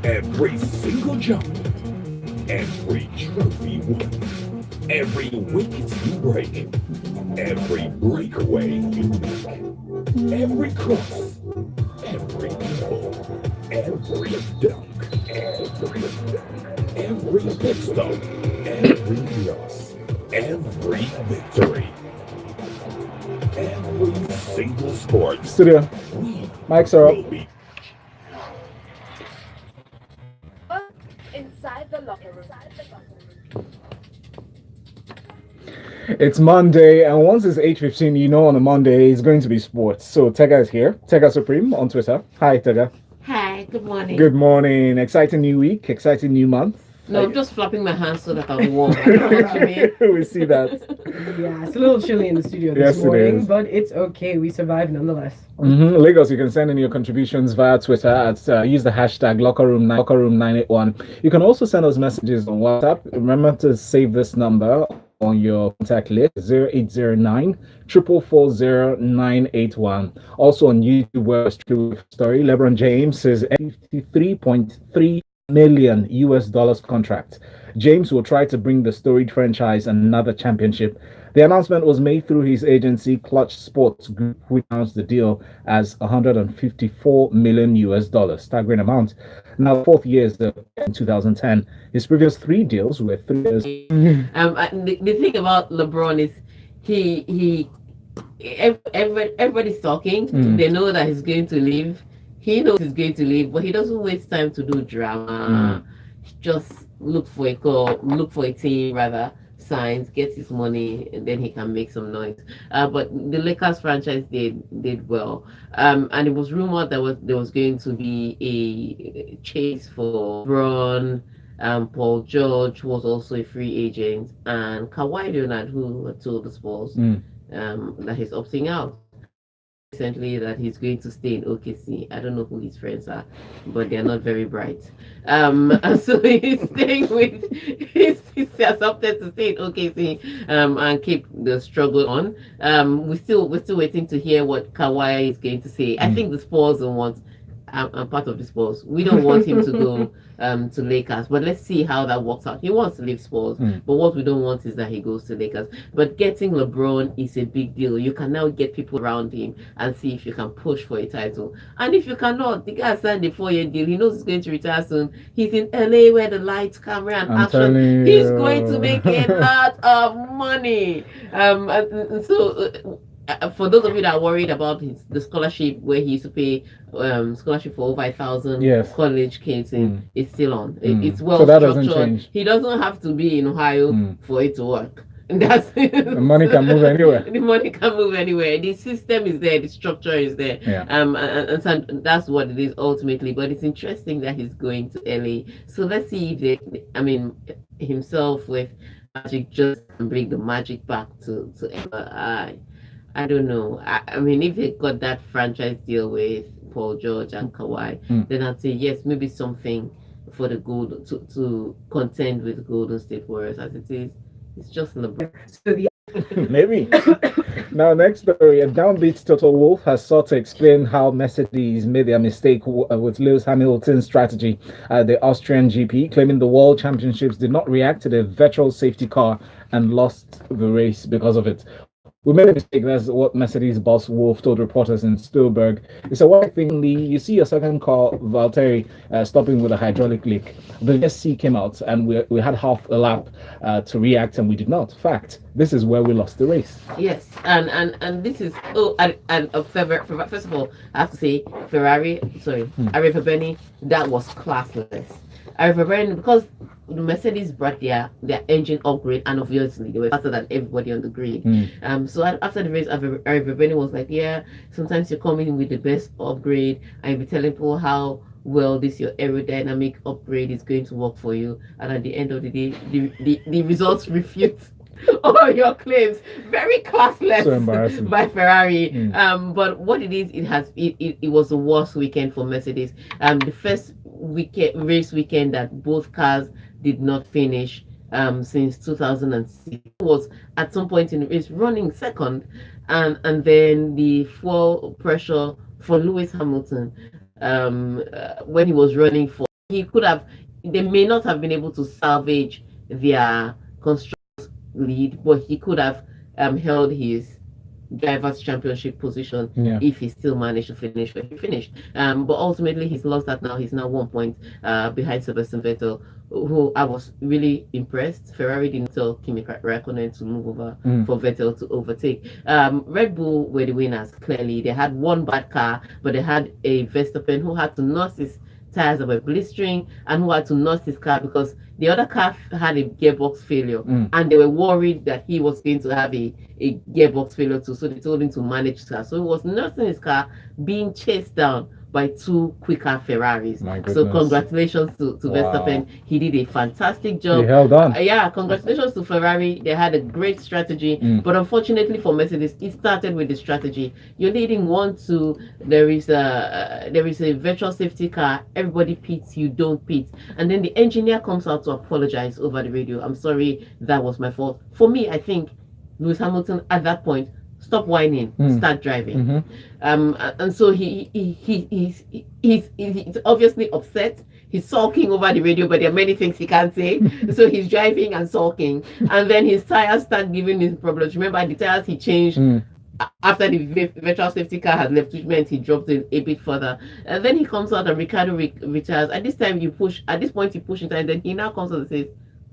Every single jump, every trophy won, every wicket you break, every breakaway you make, every cross, every goal, every dunk, every pit stop, every loss, every victory, every single sport. Studio. We Mics are will up. be Inside the locker room. It's Monday, and once it's 8:15, you know on a Monday it's going to be sports. So Tega is here. Tega Supreme on Twitter. Hi, Tega. Hi, good morning. Good morning. Exciting new week. Exciting new month. No, I'm just flapping my hands so that I'll be warm. I know what you mean. We see that. Yeah, it's a little chilly in the studio Yes, this it morning, is. but it's okay. We survived nonetheless. Lagos, you can send in your contributions via Twitter at use the hashtag lockerroom981. You can also send us messages on WhatsApp. Remember to save this number on your contact list 0809 444 981. Also on YouTube, where it's true story. LeBron James says $53.3 million US dollars contract. James will try to bring the storied franchise another championship. The announcement was made through his agency Clutch Sports Group, which announced the deal as 154 million US dollars, staggering amount. Now, fourth year is in 2010. His previous three deals were 3 years. The thing about LeBron is he everybody's talking. They know that he's going to leave. He knows he's going to leave, but he doesn't waste time to do drama. Just look for a call, look for a team rather, signs, gets his money, and then he can make some noise. But the Lakers franchise did well. And it was rumored that there was going to be a chase for LeBron. Paul George was also a free agent, and Kawhi Leonard, who had told the Spurs that he's opting out recently, that he's going to stay in OKC. I don't know who his friends are, but they're not very bright. And so he's staying with he's opted to stay in OKC and keep the struggle on. We're still waiting to hear what Kawhi is going to say. I think the Spurs don't want. I'm part of the Spurs. We don't want him to go to Lakers, but let's see how that works out. He wants to leave Spurs, but what we don't want is that he goes to Lakers. But getting LeBron is a big deal. You can now get people around him and see if you can push for a title. And if you cannot, the guy signed a 4-year deal. He knows he's going to retire soon. He's in LA where the lights, camera, and action. He's going to make a lot of money. And so. For those of you that are worried about the scholarship, where he used to pay scholarship for over 1,000 college kids, it's still on. It's well so that structured. Doesn't change. He doesn't have to be in Ohio for it to work. And that's the money can move anywhere. The money can move anywhere. The system is there. The structure is there. And so that's what it is ultimately. But it's interesting that he's going to LA. So let's see if himself with Magic just can bring the magic back to LA. I don't know. I mean, if they got that franchise deal with Paul George and Kawhi, then I'd say yes, maybe something for the Gold to contend with Golden State Warriors. As it is, it's just LeBron. So maybe. Now, next story: a downbeat Toto Wolff has sought to explain how Mercedes made their mistake with Lewis Hamilton's strategy at the Austrian GP, claiming the World Championships did not react to the virtual safety car and lost the race because of it. We made a mistake. That's what Mercedes boss Wolff told reporters in Spielberg. He said, "One thing, you see your second car, Valtteri, stopping with a hydraulic leak. The VSC came out, and we had half a lap to react, and we did not. Fact, this is where we lost the race." Yes, and this is first of all, I have to say Arriva Bene, that was classless. Arriva Bene, because Mercedes brought their engine upgrade, and obviously they were faster than everybody on the grid. So after the race, Arriva Bene was like, yeah, sometimes you come in with the best upgrade and you be telling people how well this your aerodynamic upgrade is going to work for you, and at the end of the day, the results refute all your claims. Very classless. So embarrassing. By Ferrari. But what it is, it was the worst weekend for Mercedes. The first race weekend that both cars did not finish since 2006. Was at some point in the race running second, and then the fuel pressure for Lewis Hamilton when he was running for he could have, they may not have been able to salvage their constructors lead, but he could have held his drivers championship position if he still managed to finish where he finished. But ultimately he's lost that now. He's now 1 point behind Sebastian Vettel, who I was really impressed. Ferrari didn't tell Kimi Raikkonen to move over for Vettel to overtake. Red Bull were the winners, clearly. They had one bad car, but they had a Verstappen who had to nurse his tires that were blistering and who had to nurse his car because the other car had a gearbox failure and they were worried that he was going to have a gearbox failure too, so they told him to manage his car. So he was nursing his car, being chased down by two quicker Ferraris. So congratulations to Verstappen. He did a fantastic job. He held on. Yeah, congratulations to Ferrari. They had a great strategy, but unfortunately for Mercedes, it started with the strategy. You're leading 1-2. There is a virtual safety car. Everybody pits. You don't pit, and then the engineer comes out to apologize over the radio. I'm sorry, that was my fault. For me, I think Lewis Hamilton at that point, stop whining, start driving. And so he's obviously upset. He's sulking over the radio, but there are many things he can't say. So he's driving and sulking, and then his tires start giving him problems. Remember, the tires he changed after the virtual safety car had left, which meant he dropped it a bit further. And then he comes out and Ricciardo retires. At this point you push it, and then he now comes out and says,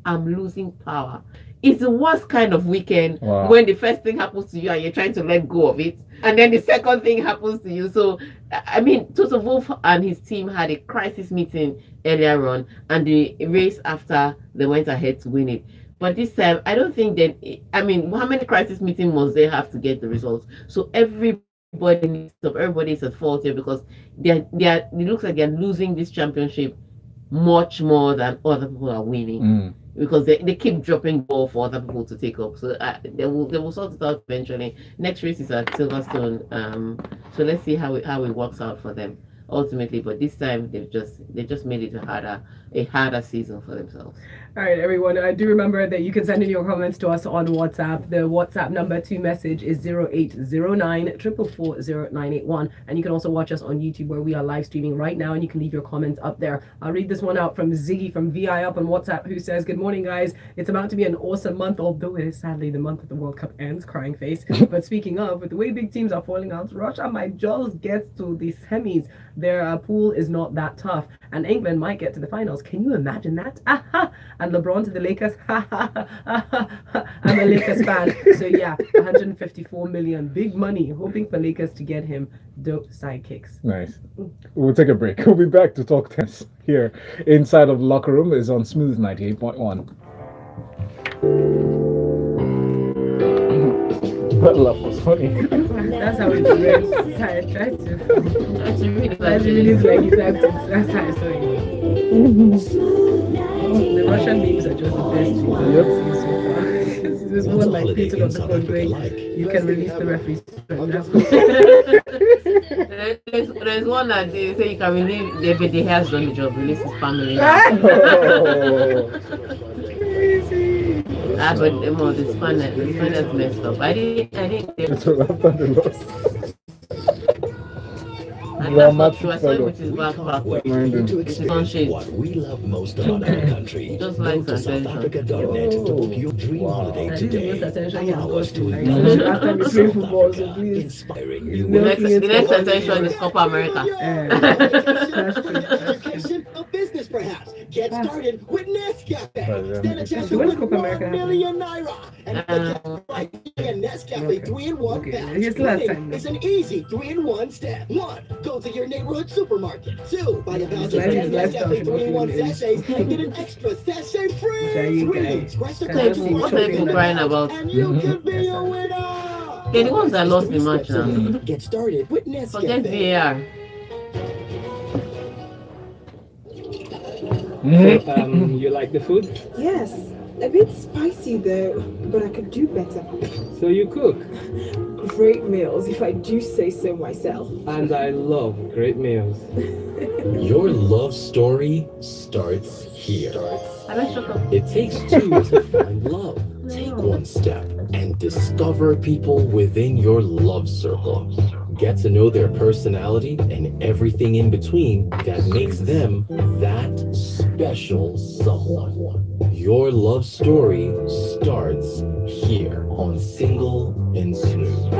"I'm losing power." It's the worst kind of weekend when the first thing happens to you and you're trying to let go of it, and then the second thing happens to you. So, I mean, Toto Wolff and his team had a crisis meeting earlier on, and the race after they went ahead to win it. But this time, I don't think that, I mean, how many crisis meetings must they have to get the results? So everybody is at fault here because it looks like they're losing this championship much more than other people are winning. Because they keep dropping ball for other people to take up. So they will sort it out eventually. Next race is at Silverstone. So let's see how it works out for them ultimately. But this time they just made it a harder season for themselves. All right, everyone. I do remember that you can send in your comments to us on WhatsApp. The WhatsApp number to message is 0809 444 0981. And you can also watch us on YouTube where we are live streaming right now, and you can leave your comments up there. I'll read this one out from Ziggy from VI Up on WhatsApp, who says, "Good morning, guys. It's about to be an awesome month, although it is sadly the month that the World Cup ends, crying face. But speaking of, with the way big teams are falling out, Russia might just get to the semis. Their pool is not that tough, and England might get to the finals. Can you imagine that? And LeBron to the Lakers. I'm a Lakers fan, so yeah, 154 million, big money, hoping for Lakers to get him. Dope sidekicks." Nice. We'll take a break. We'll be back to talk tennis here inside of Locker Room is on Smooth 98.1. That laugh was funny. That's how it's read. I tried to. That's really like it's that's how it's doing. The Russian memes are just the best things I've seen so far. There's one like Peter on the phone going, "You can release the referees." There's one that they say you can release the hair's done the job, release his family. But the Spaniards messed up. I didn't It's a wrap on the loss. and that's not true. I saw it with his backpack. Waiting to It's on shades. what we love most about our country. Just Go like to SouthAfrica.net to book your dream holiday I think the most today. attention he has Allow us got to to, like, imagine last time we South played football, so Africa, please. inspiring It's you no with The next attention is Copa America. That's true. Education of business, perhaps. Get started with Nescafe. Stand a chance to When win Copa America 1 million naira. And a Nescafe 3-in-1 Okay, pack. here's the last time. Winning is an easy 3-in-1 step. 1. Go to your neighborhood supermarket. 2. Buy a voucher for 10 Nescafe 3-in-1 sachets and get an extra sachet free. 3. Scratch the code for What are people crying about? and you can be a winner. They're the ones that lost the match now. Get started with Forget Nescafe. VAR. You like the food? Yes, a bit spicy though, but I could do better. So you cook. Great meals, if I do say so myself. And I love great meals. Your love story starts here. I don't shut up. It takes two to find love. Take one step and discover people within your love circle. Get to know their personality and everything in between that makes them that special someone. Your love story starts here on Single and Smooth.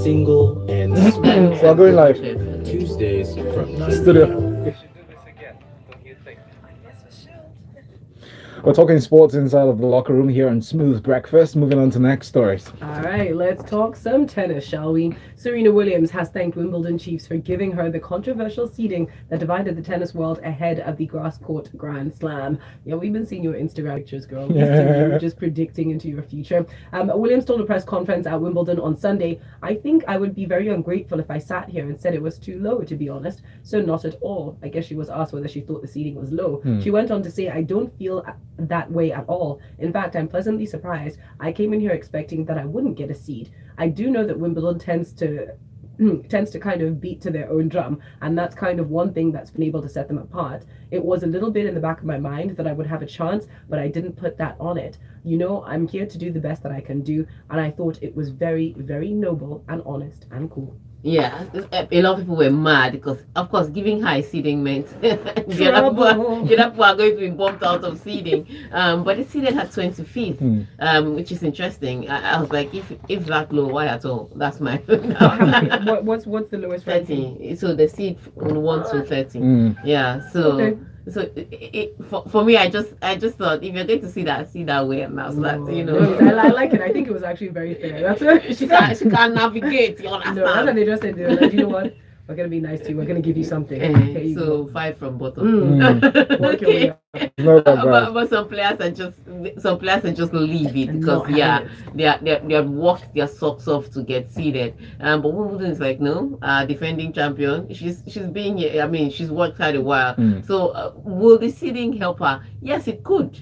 Single and Smooth. We're going live. Tuesdays from 9 Studio. p.m. We should do this again, don't you think? We're talking sports inside of the locker room here on Smooth Breakfast. Moving on to next stories. All right, let's talk some tennis, shall we? Serena Williams has thanked Wimbledon chiefs for giving her the controversial seeding that divided the tennis world ahead of the grass court Grand Slam. Yeah, we've been seeing your Instagram pictures, girl. We've seen you just predicting into your future. Williams told a press conference at Wimbledon on Sunday, "I think I would be very ungrateful if I sat here and said it was too low, to be honest. So not at all." I guess she was asked whether she thought the seeding was low. She went on to say, "I don't feel that way at all. In fact, I'm pleasantly surprised. I came in here expecting that I wouldn't get a seed. I do know that Wimbledon tends to kind of beat to their own drum, and that's kind of one thing that's been able to set them apart. It was a little bit in the back of my mind that I would have a chance, but I didn't put that on it. You know, I'm here to do the best that I can do, and I thought it was very, very noble and honest and cool." Yeah, a lot of people were mad because, of course, giving high seeding meant the other people are going to be bumped out of seeding. But it's seeded at 25th, which is interesting. I was like, if that low, why at all? That's my What's the lowest 30. So the seed from 1 to 30. Yeah, so. Okay. So for me, I just thought if you're going to see that way, and that's that, you know. I like it. I think it was actually very fair. That's what she can navigate. You understand? No, that's what they just said. They were like, you know what? We're gonna be nice to you. We're gonna give you something. You so go. 5 from bottom. Okay. But some players are just leave it because they have worked their socks off to get seeded. But Wimbledon is like, no, defending champion. She's been here. I mean, she's worked quite a while. So will the seeding help her? Yes, it could.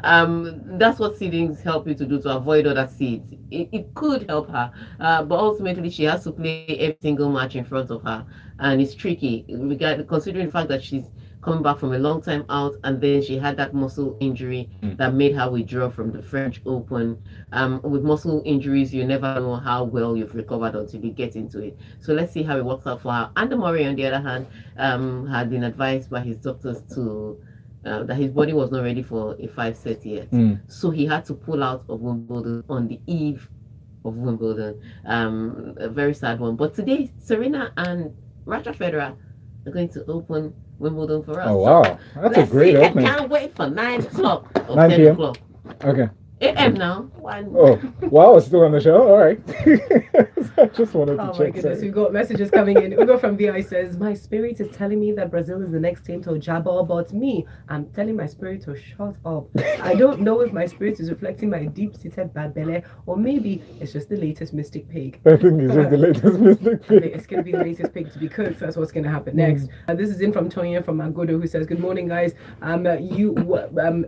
That's what seedings help you to do, to avoid other seeds. It could help her, but ultimately she has to play every single match in front of her, and it's tricky considering the fact that she's coming back from a long time out, and then she had that muscle injury that made her withdraw from the French Open. With muscle injuries, you never know how well you've recovered until you get into it. So let's see how it works out for her. Andy Murray, on the other hand, had been advised by his doctors to that his body was not ready for a 5 set yet. So he had to pull out of Wimbledon on the eve of Wimbledon. A very sad one. But today, Serena and Roger Federer are going to open Wimbledon for us. Oh, wow. That's a great opening. I can't wait for 9 o'clock or 9 10 p.m. o'clock. Okay. AM now. Oh, wow, it's still on the show. All right. I just wanted to check. Oh my goodness, we've got messages coming in. Ugo from VI says, "My spirit is telling me that Brazil is the next team to jabber, but me, I'm telling my spirit to shut up. I don't know if my spirit is reflecting my deep-seated bad belly, or maybe it's just the latest mystic pig." I think it's just the latest mystic pig. It's going to be the latest pig to be cooked. So that's what's going to happen next. This is in from Tonya from Magodo, who says, "Good morning, guys.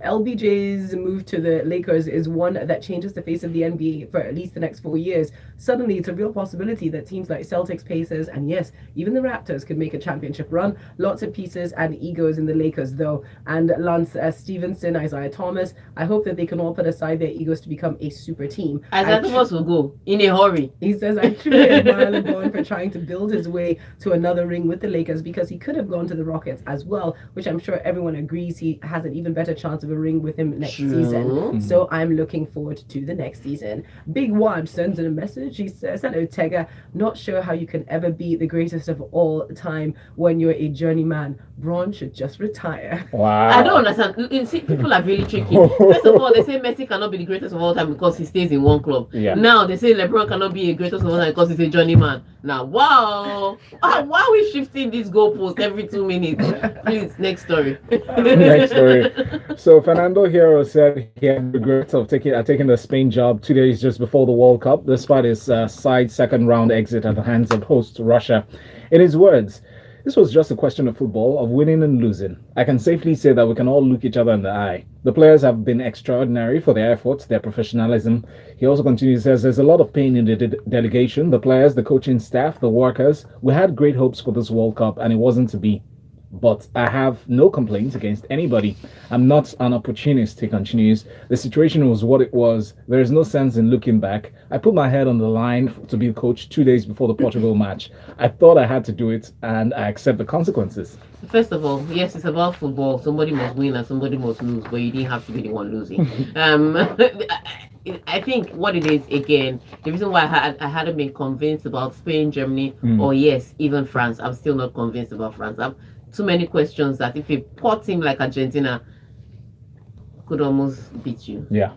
LBJ's move to the Lakers is one that changes the face of the NBA for at least the next 4 years. Suddenly, it's a real possibility that teams like Celtics, Pacers, and yes, even the Raptors could make a championship run. Lots of pieces and egos in the Lakers, though." And Lance Stevenson, Isaiah Thomas, "I hope that they can all put aside their egos to become a super team." Isaiah Thomas will go in a hurry. He says, "I truly admire LeBron for trying to build his way to another ring with the Lakers, because he could have gone to the Rockets as well, which I'm sure everyone agrees he has an even better chance of a ring with him next season. So I'm looking forward to the next season." Big One sends in a message. He says, "Hello, Tega. Not sure how you can ever be the greatest of all time when you're a journeyman. Braun should just retire." Wow. I don't understand. You see, people are really tricky. First of all, they say Messi cannot be the greatest of all time because he stays in one club. Yeah. Now they say LeBron cannot be a greatest of all time because he's a journeyman. Now, wow. Why are we shifting this goalpost every 2 minutes? Please, next story. Next story. So Fernando Hierro said he had regrets of taking the Spain job 2 days just before the World Cup, despite his side second round exit at the hands of host Russia. In his words, "This was just a question of football, of winning and losing. I can safely say that we can all look each other in the eye. The players have been extraordinary for their efforts, their professionalism." He also continues, says, "There's a lot of pain in the delegation, the players, the coaching staff, the workers. We had great hopes for this World Cup, and it wasn't to be. but I have no complaints against anybody. I'm not an opportunist, he continues. The situation was what it was. There is no sense in looking back. I put my head on the line to be the coach 2 days before the Portugal match. I thought I had to do it, and I accept the consequences. First of all, yes, it's about football. Somebody must win and somebody must lose, but you didn't have to be the one losing. I think what it is, again, the reason why I hadn't been convinced about Spain, Germany, or yes, even France. I'm still not convinced about France. I have too many questions that if a poor team like Argentina could almost beat you. Yeah.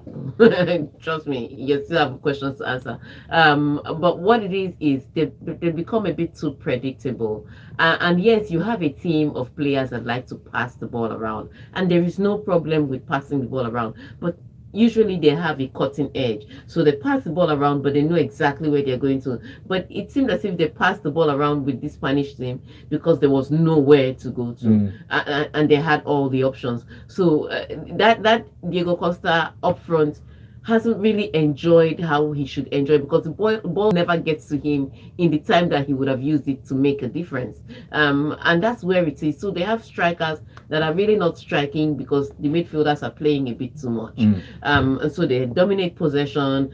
Trust me, you still have questions to answer. But what it is they become a bit too predictable. And yes, you have a team of players that like to pass the ball around, and there is no problem with passing the ball around. But usually they have a cutting edge, so they pass the ball around, but they know exactly where they're going to. But it seemed as if they passed the ball around with this Spanish team because there was nowhere to go to, and they had all the options. So that Diego Costa up front hasn't really enjoyed how he should enjoy, because the ball never gets to him in the time that he would have used it to make a difference. And that's where it is. So they have strikers that are really not striking because the midfielders are playing a bit too much. And so they dominate possession.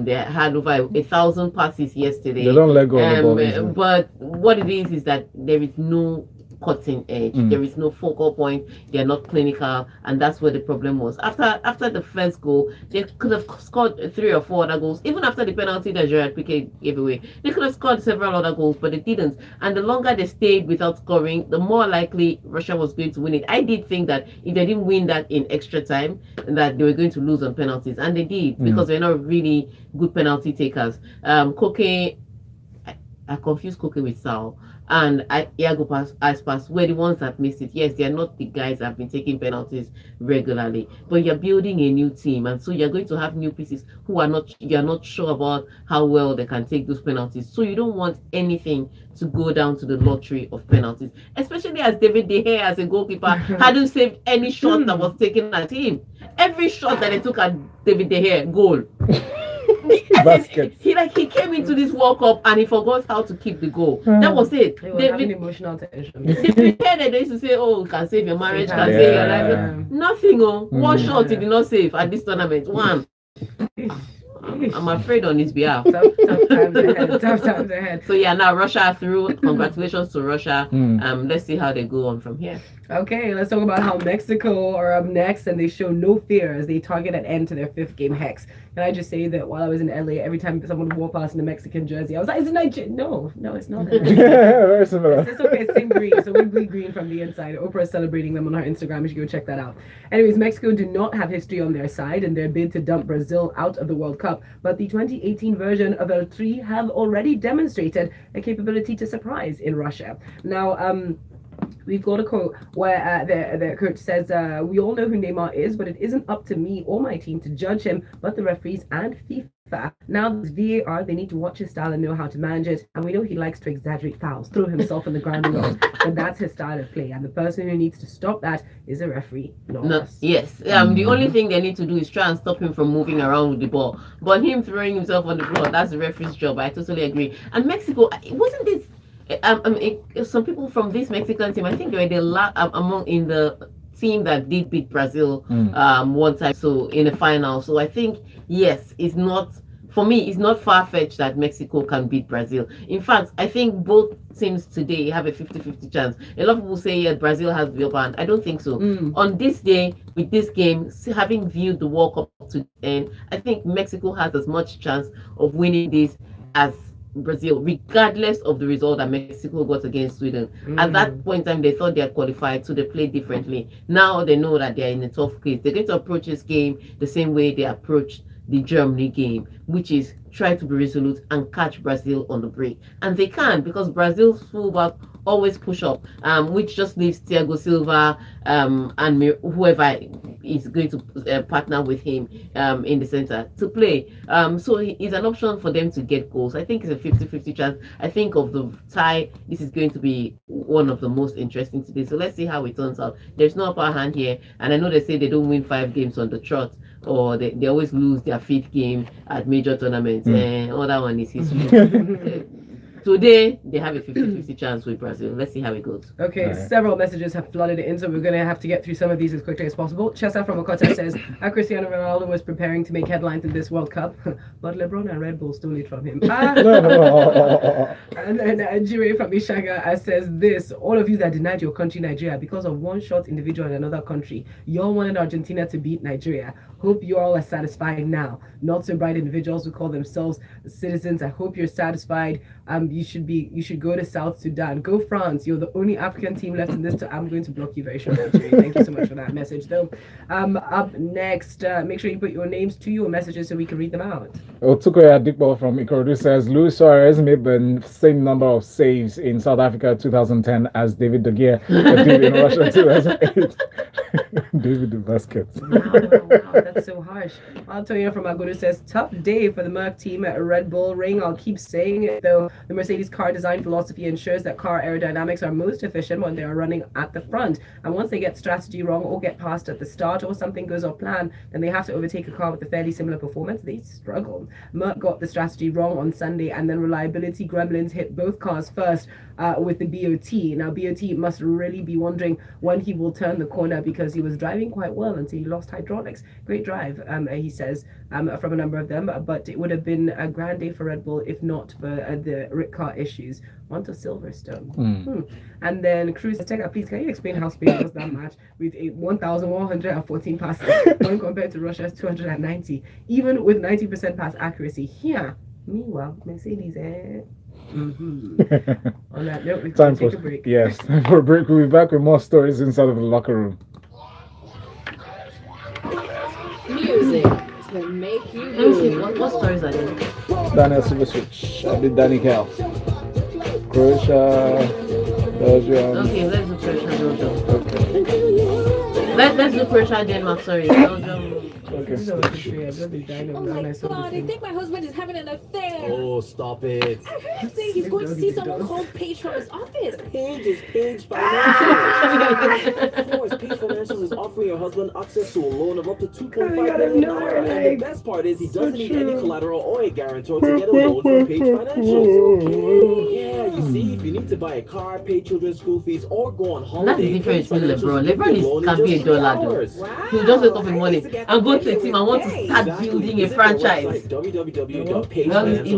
They had over 1,000 passes yesterday. They don't let go of the ball easily. But what it is that there is no cutting edge. There is no focal point. They are not clinical, and that's where the problem was. After the first goal, they could have scored 3 or 4 other goals. Even after the penalty that Gerard Piqué gave away, they could have scored several other goals, but they didn't. And the longer they stayed without scoring, the more likely Russia was going to win it. I did think that if they didn't win that in extra time, that they were going to lose on penalties, and they did, because they're not really good penalty takers. Koke, I confused Koke with Sal. And Iago Aspas were the ones that missed it. Yes, they are not the guys that have been taking penalties regularly, but you're building a new team, and so you're going to have new pieces you're not sure about how well they can take those penalties. So you don't want anything to go down to the lottery of penalties, especially as David De Gea, as a goalkeeper, hadn't saved any shot that was taken at him. Every shot that they took at David De Gea, goal. Basket. He came into this World Cup and he forgot how to keep the goal. That was it. They were having emotional tension. They used to say, "Oh, can save your marriage, can save your life." Nothing. One shot he did not save at this tournament. One. I'm afraid on his behalf. Tough times ahead. So yeah, now Russia through. Congratulations to Russia. Let's see how they go on from here. Okay, let's talk about how Mexico are up next, and they show no fear as they target an end to their 5th game hex. Can I just say that while I was in LA, every time someone would walk past in a Mexican jersey, I was like, "Is it Nigeria?" No, it's not. Very similar. It's okay, it's same green. So we bleed green from the inside. Oprah is celebrating them on her Instagram. You should go check that out. Anyways, Mexico do not have history on their side in their bid to dump Brazil out of the World Cup, but the 2018 version of El Tri have already demonstrated a capability to surprise in Russia. Now, we've got a quote where the coach says, "We all know who Neymar is, but it isn't up to me or my team to judge him, but the referees and FIFA. Now there's VAR, they need to watch his style and know how to manage it. And we know he likes to exaggerate fouls, throw himself on the ground and all. But that's his style of play. And the person who needs to stop that is a referee, not us." Yes. The only thing they need to do is try and stop him from moving around with the ball. But him throwing himself on the floor, that's the referee's job. I totally agree. And Mexico, wasn't this... some people from this Mexican team, I think they were in the team that did beat Brazil one time, so in the final. So I think, yes, it's not, for me, it's not far-fetched that Mexico can beat Brazil. In fact, I think both teams today have a 50-50 chance. A lot of people say, yeah, Brazil has the upper hand. I don't think so. On this day, with this game, having viewed the World Cup to the end, I think Mexico has as much chance of winning this as Brazil, regardless of the result that Mexico got against Sweden. At that point in time, they thought they had qualified, so they played differently. Now they know that they're in a tough case. They're going to approach this game the same way they approached the Germany game, which is try to be resolute and catch Brazil on the break. And they can, because Brazil's fullback always push up, which just leaves Thiago Silva and whoever is going to partner with him in the center to play. So it's an option for them to get goals. I think it's a 50-50 chance. I think of the tie, this is going to be one of the most interesting today. So let's see how it turns out. There's no upper hand here, and I know they say they don't win 5 games on the trot, or they always lose their 5th game at major tournaments. And all that one is history. Today, they have a 50-50 chance with Brazil. Let's see how it goes. Okay, All right. several messages have flooded in, so we're going to have to get through some of these as quickly as possible. Chesa from Okota says, Cristiano Ronaldo was preparing to make headlines in this World Cup, but LeBron and Red Bull stole it from him. And then Jire from Ishaga says this, all of you that denied your country, Nigeria, because of one short individual in another country, you all wanted Argentina to beat Nigeria. Hope you all are satisfied now. Not so bright individuals who call themselves citizens. I hope you're satisfied. You should go to South Sudan. Go France. You're the only African team left in this. I'm going to block you very shortly. Thank you so much for that message, though. Up next, make sure you put your names to your messages so we can read them out. Otukoya Dikbo from Ikorodu says Luis Suarez made the same number of saves in South Africa 2010 as David De Gea did in Russia 2008. David the basket. Wow, that's so harsh. Antonio from Agodo says, tough day for the Merc team at Red Bull Ring. I'll keep saying it, though. The Mercedes car design philosophy ensures that car aerodynamics are most efficient when they are running at the front. And once they get strategy wrong or get past at the start or something goes off plan, then they have to overtake a car with a fairly similar performance. They struggle. Merc got the strategy wrong on Sunday, and then reliability gremlins hit both cars first with the BOT. Now, BOT must really be wondering when he will turn the corner because he was driving quite well until he lost hydraulics. Great drive, he says, from a number of them, but it would have been a grand day for Red Bull if not for the Rick car issues. On to Silverstone. And then Cruz Tega, please, can you explain how Spain lost that match with a 1,114 passes when compared to Russia's 290, even with 90% pass accuracy? Here, meanwhile, Mercedes, On that note, we can take a break. Yes, time for a break. We'll be back with more stories inside of the locker room. Music to make you move. What stories are there? Daniel Silvesich, I did Danny Kel. Croatia, Belgium. Okay, let's do Croatia, Belgium. Okay. Let's do Croatia, Denmark, sorry. Belgium. Okay. This is what Oh my god, I think my husband is having an affair. Oh, stop it. I heard him say he's going to see someone called Paige from his office. Paige is Paige Financial. Of course, Paige Financial is offering your husband access to a loan of up to 2.5 million naira. And the best part is he doesn't need any collateral or a guarantor to get a loan from Paige Financial. Yeah, you see, if you need to buy a car, pay children's school fees, or go on holiday, That's the difference with LeBron. Financial LeBron can be a dollar though. Wow. He'll just wake up in the morning and go to a team and want to start building a franchise. Well, it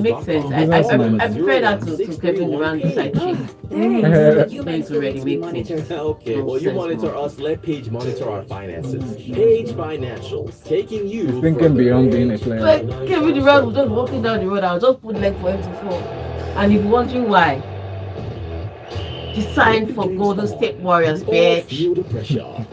makes sense. I prefer that to Kevin Durant side chick. It's already makes sense. Okay, well, you monitor us, let Paige monitor our finances. Paige Financials, taking you Thinking beyond being a player. Like Kevin Durant was just walking down the road, I'll just put leg for him to fall. And if you're wondering why, he signed for Golden State Warriors, bitch. Feel the pressure.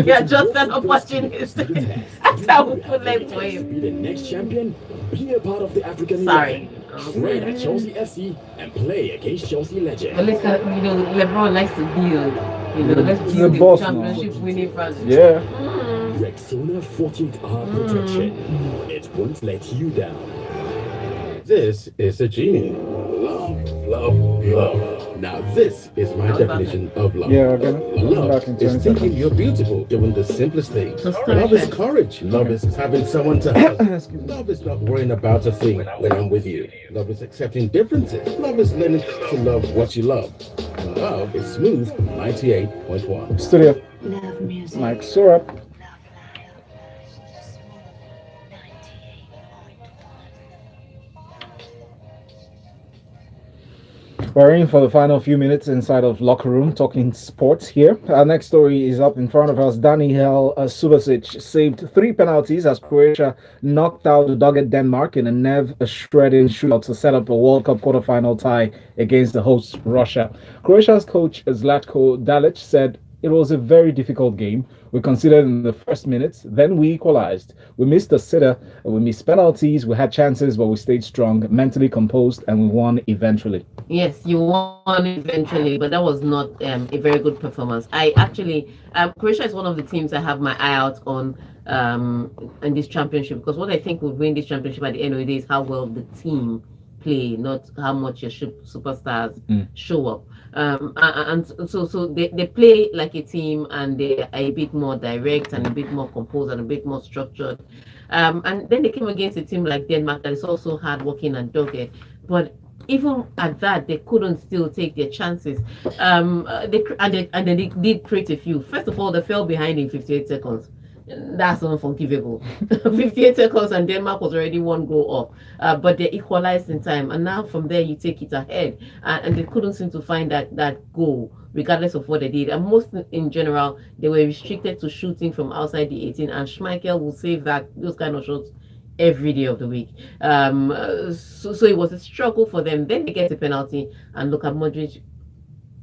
Yeah, just stand up watching this. That's how we put leg for him. Be the next champion. Be a part of the African Sorry. Train at Chelsea FC and play against Chelsea legends. But look at, LeBron likes to build. Let's He's build the the boss now. championship winning franchise. Yeah. Rexona 14th hour protection. It won't let you down. This is a genie. Love, love, love. Now this is my definition of love. Yeah, we're gonna come Love back in is 20 thinking seconds. you're beautiful, doing the simplest things. Just Love is perfect. courage. Love is having someone to help. Excuse me. Love is not worrying about a thing when I'm with you. Love is accepting differences. Love is learning to love what you love. And love is smooth 98.1. Studio. Love music. Mike Sorup. We're in for the final few minutes inside of Locker Room, talking sports here. Our next story is up in front of us. Daniel Subasic saved 3 penalties as Croatia knocked out the dogged Denmark in a nerve-shredding shootout to set up a World Cup quarterfinal tie against the host Russia. Croatia's coach Zlatko Dalic said it was a very difficult game. We conceded in the first minutes, then we equalized. We missed a sitter, we missed penalties, we had chances, but we stayed strong, mentally composed, and we won eventually. Yes, you won eventually, but that was not a very good performance. I actually, Croatia is one of the teams I have my eye out on in this championship, because what I think would win this championship at the end of the day is how well the team play, not how much your superstars show up. And so they play like a team, and they are a bit more direct and a bit more composed and a bit more structured. And then they came against a team like Denmark that is also hardworking and dogged. But even at that, they couldn't still take their chances. They did create a few. First of all, they fell behind in 58 seconds. That's unforgivable. 58 seconds and Denmark was already 1 goal up. But they equalized in time. And now from there, you take it ahead. And they couldn't seem to find that goal, regardless of what they did. And most in general, they were restricted to shooting from outside the 18. And Schmeichel will save those kind of shots every day of the week. So it was a struggle for them. Then they get a penalty. And look at Modric.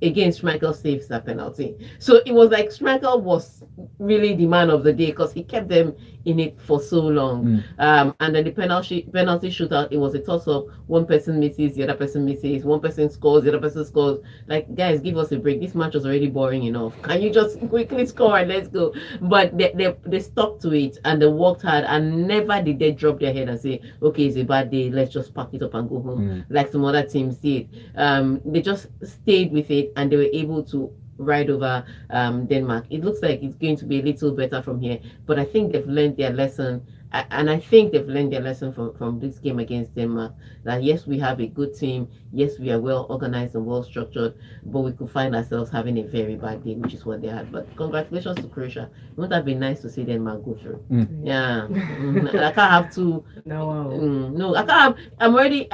Again, Schmeichel saves that penalty. So it was like Schmeichel was really the man of the day because he kept them in it for so long. And then the penalty shootout, it was a toss-up. One person misses, the other person misses. One person scores, the other person scores. Like, guys, give us a break. This match was already boring enough. Can you just quickly score and let's go? But they stuck to it and they worked hard and never did they drop their head and say, okay, it's a bad day. Let's just pack it up and go home. Like some other teams did. They just stayed with it and they were able to ride over Denmark. It looks like it's going to be a little better from here, but I think they've learned their lesson, and I think they've learned their lesson from this game against Denmark, that yes, we have a good team, yes, we are well organized and well structured, but we could find ourselves having a very bad day, which is what they had. But congratulations to Croatia. It would have been nice to see Denmark go through. Yeah. I can't have two. No, I can't have. I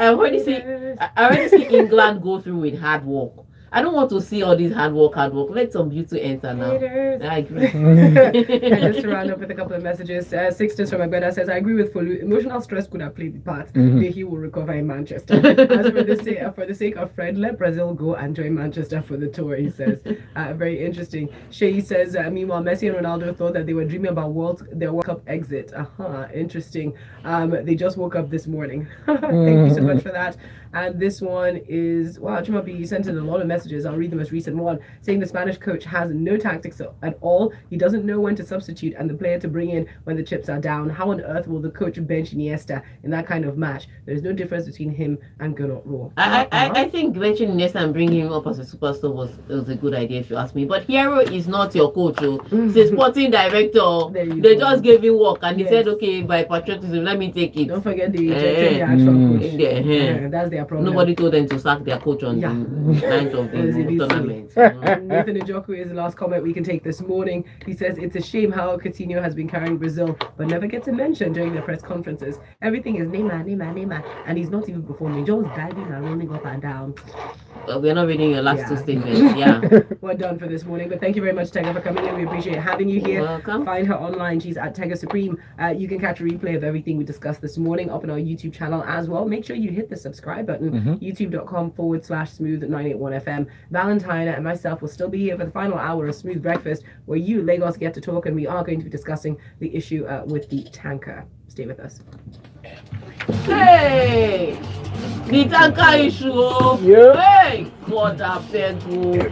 already see England go through with hard work. I don't want to see all this hard work. Let some beauty enter now. I agree. And just to round up with a couple of messages, Sixtus from Agbeda says, I agree with Folu. Emotional stress could have played the part. He will recover in Manchester. As for the sake of Fred, let Brazil go and join Manchester for the tour, he says. Very interesting. Shay says, meanwhile, Messi and Ronaldo thought that they were dreaming about their World Cup exit. Interesting. They just woke up this morning. Thank you so much for that. And this one is, wow, Chimabi, you sent in a lot of messages. I'll read the most recent one, saying the Spanish coach has no tactics at all. He doesn't know when to substitute and the player to bring in when the chips are down. How on earth will the coach bench Iniesta in that kind of match? There's no difference between him and Gernot Rohr. I think benching Iniesta and bringing him up as a superstar was a good idea, if you ask me. But Hierro is not your coach. He's a sporting director. They just gave him work and he said, okay, by patriotism, let me take it. Don't forget the actual coach. That's the problem. Nobody told them to sack their coach on the 9th of the tournament. Nathan Njoku is the last comment we can take this morning. He says it's a shame how Coutinho has been carrying Brazil, but never gets a mention during their press conferences. Everything is Neymar, and he's not even performing. Just diving and rolling up and down. We're not reading your last two statements. We're done for this morning, but thank you very much, Tega, for coming in. We appreciate having you here. Welcome. Find her online. She's at Tega Supreme. You can catch a replay of everything we discussed this morning up on our YouTube channel as well. Make sure you hit the subscribe button, youtube.com/smooth981fm. Valentine and myself will still be here for the final hour of Smooth Breakfast, where you, Lagos, get to talk, and we are going to be discussing the issue with the tanker. Stay with us. Hey! The tanker issue! Hey! What happened to...